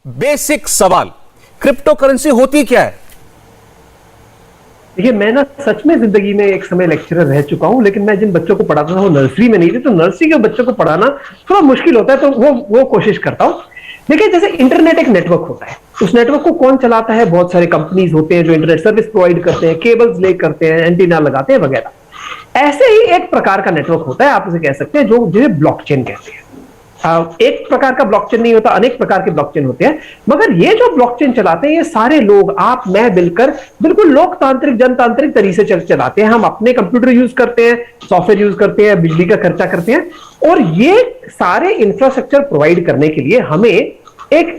Basic सवाल, crypto currency होती क्या है? देखिए, मैं ना सच में जिंदगी में एक समय लेक्चरर रह चुका हूं, लेकिन मैं जिन बच्चों को पढ़ाता था वो नर्सरी में नहीं थे, तो नर्सरी के बच्चों को पढ़ाना थोड़ा मुश्किल होता है, तो वो कोशिश करता हूं। देखिए, जैसे इंटरनेट एक नेटवर्क होता है, उस नेटवर्क को कौन चलाता है? बहुत सारे कंपनीज होते हैं जो इंटरनेट सर्विस प्रोवाइड करते हैं, केबल्स ले करते हैं, एंटीना लगाते हैं वगैरह। ऐसे ही एक प्रकार का नेटवर्क होता है, आप उसे कह सकते हैं, जो जिसे ब्लॉकचेन कहते हैं। एक प्रकार का ब्लॉकचेन नहीं होता, अनेक प्रकार के ब्लॉकचेन होते हैं। मगर ये जो ब्लॉकचेन चलाते हैं, ये सारे लोग, आप मैं मिलकर बिल्कुल लोकतांत्रिक जनतांत्रिक तरीके से चलाते हैं। हम अपने कंप्यूटर यूज करते हैं, सॉफ्टवेयर यूज करते हैं, बिजली का खर्चा करते हैं, और ये सारे इंफ्रास्ट्रक्चर प्रोवाइड करने के लिए हमें एक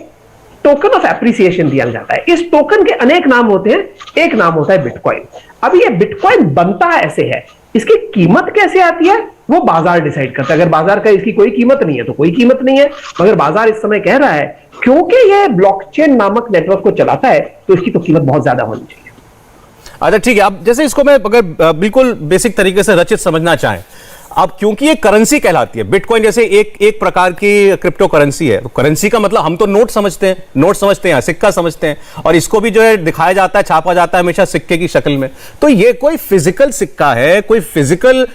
टोकन ऑफ एप्रिसिएशन दिया जाता है। इस टोकन के अनेक नाम होते हैं, एक नाम होता है बिटकॉइन। अब ये बिटकॉइन बनता ऐसे है, इसकी कीमत कैसे आती है वो बाजार डिसाइड करता है। अगर बाजार का इसकी कोई कीमत नहीं है तो कोई कीमत नहीं है, मगर बाजार इस समय कह रहा है क्योंकि ये ब्लॉकचेन नामक नेटवर्क को चलाता है तो इसकी तो कीमत बहुत ज्यादा होनी चाहिए। अच्छा, ठीक है। अब जैसे इसको मैं अगर बिल्कुल बेसिक तरीके से रचित समझना चाहें, अब क्योंकि ये करेंसी कहलाती है, बिटकॉइन जैसे एक प्रकार की क्रिप्टो करेंसी है, तो करेंसी का मतलब हम तो नोट समझते हैं, सिक्का समझते हैं, और इसको भी जो है दिखाया जाता है, छापा जाता है हमेशा सिक्के की शक्ल में। तो ये कोई फिजिकल सिक्का है, कोई फिजिकल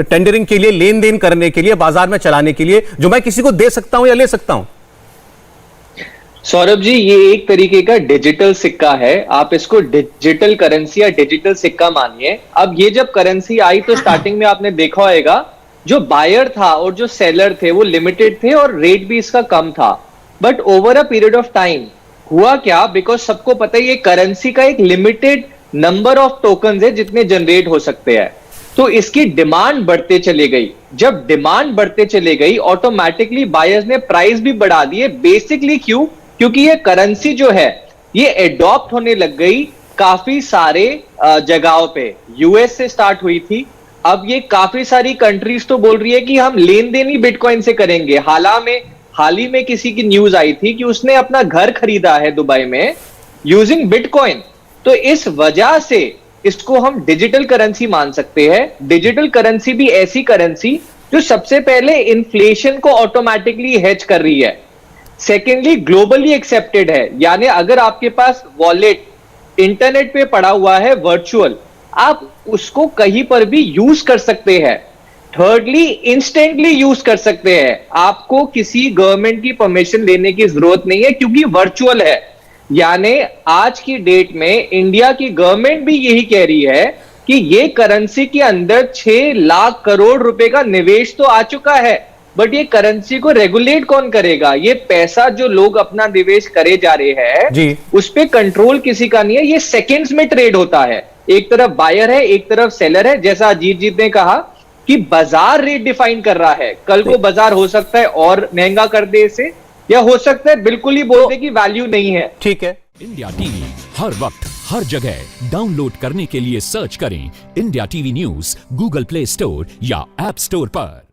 टेंडरिंग के लिए, लेन देन करने के लिए, बाजार में चलाने के लिए, जो मैं किसी को दे सकता हूं या ले सकता हूं? सौरभ जी, ये एक तरीके का डिजिटल सिक्का है। आप इसको डिजिटल करेंसी या डिजिटल सिक्का मानिए। अब ये जब करेंसी आई तो स्टार्टिंग में आपने देखा होगा, जो बायर था और जो सेलर थे वो लिमिटेड थे और रेट भी इसका कम था। But over a period of time हुआ क्या, बिकॉज सबको पता है ये करेंसी का एक लिमिटेड नंबर ऑफ टोकन है जितने जनरेट हो सकते हैं, तो इसकी डिमांड बढ़ते चली गई। जब डिमांड बढ़ते चले गई, ऑटोमेटिकली बायर्स ने प्राइस भी बढ़ा दिए। बेसिकली क्यों? क्योंकि ये करेंसी जो है ये एडॉप्ट होने लग गई काफी सारे जगहों पे। यूएस से स्टार्ट हुई थी, अब ये काफी सारी कंट्रीज तो बोल रही है कि हम लेन देन ही बिटकॉइन से करेंगे। हाल ही में किसी की न्यूज आई थी कि उसने अपना घर खरीदा है दुबई में यूजिंग बिटकॉइन। तो इस वजह से इसको हम डिजिटल करेंसी मान सकते हैं। डिजिटल करेंसी भी ऐसी करेंसी जो सबसे पहले इन्फ्लेशन को ऑटोमेटिकली हेज कर रही है। सेकेंडली, ग्लोबली एक्सेप्टेड है, यानी अगर आपके पास वॉलेट इंटरनेट पे पड़ा हुआ है वर्चुअल, आप उसको कहीं पर भी यूज कर सकते हैं। थर्डली, इंस्टेंटली यूज कर सकते हैं, आपको किसी गवर्नमेंट की परमिशन लेने की जरूरत नहीं है क्योंकि वर्चुअल है। यानी आज की डेट में इंडिया की गवर्नमेंट भी यही कह रही है कि ये करेंसी के अंदर 6 लाख करोड़ रुपए का निवेश तो आ चुका है, बट ये करेंसी को रेगुलेट कौन करेगा? ये पैसा जो लोग अपना निवेश करे जा रहे हैं उस पे कंट्रोल किसी का नहीं है। ये सेकंड्स में ट्रेड होता है, एक तरफ बायर है, एक तरफ सेलर है। जैसा अजीत जी ने कहा कि बाजार रेट डिफाइन कर रहा है, कल को बाजार हो सकता है और महंगा कर दे इसे, या हो सकता है बिल्कुल ही बोल दे कि वैल्यू नहीं है। ठीक है। इंडिया टीवी हर वक्त हर जगह डाउनलोड करने के लिए सर्च करें India TV news Google play store या ऐप स्टोर पर।